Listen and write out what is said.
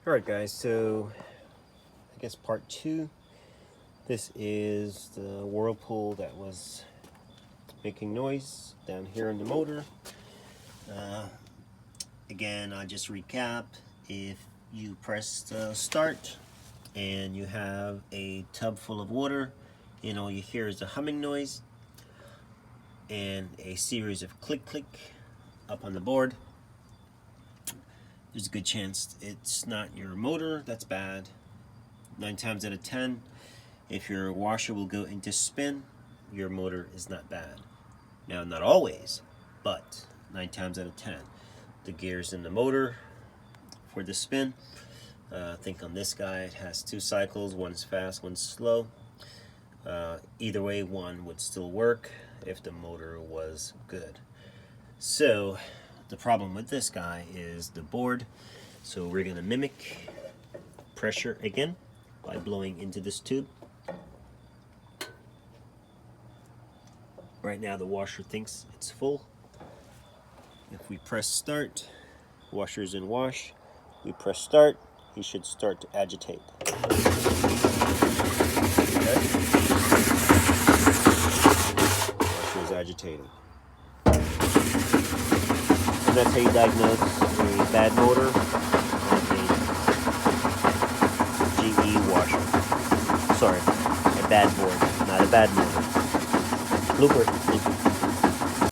Alright guys, so I guess part 2. This is the whirlpool that was making noise down here in the motor. Again, I just recap. If you press start and you have a tub full of water, and all you hear is a humming noise and a series of click click up on the board, there's a good chance it's not your motor that's bad. 9 times out of 10, if your washer will go into spin, your motor is not bad. Now, not always, but 9 times out of 10. The gears in the motor for the spin, I think on this guy it has 2 cycles, one's fast, one's slow. Either way, one would still work if the motor was good. So the problem with this guy is the board. So we're going to mimic pressure again by blowing into this tube. Right now the washer thinks it's full. If we press start, washer's in wash. We press start, he should start to agitate. Okay. Washer is agitating. And that's how you diagnose a bad motor on a GE washer. Sorry, a bad board, not a bad motor. Blooper.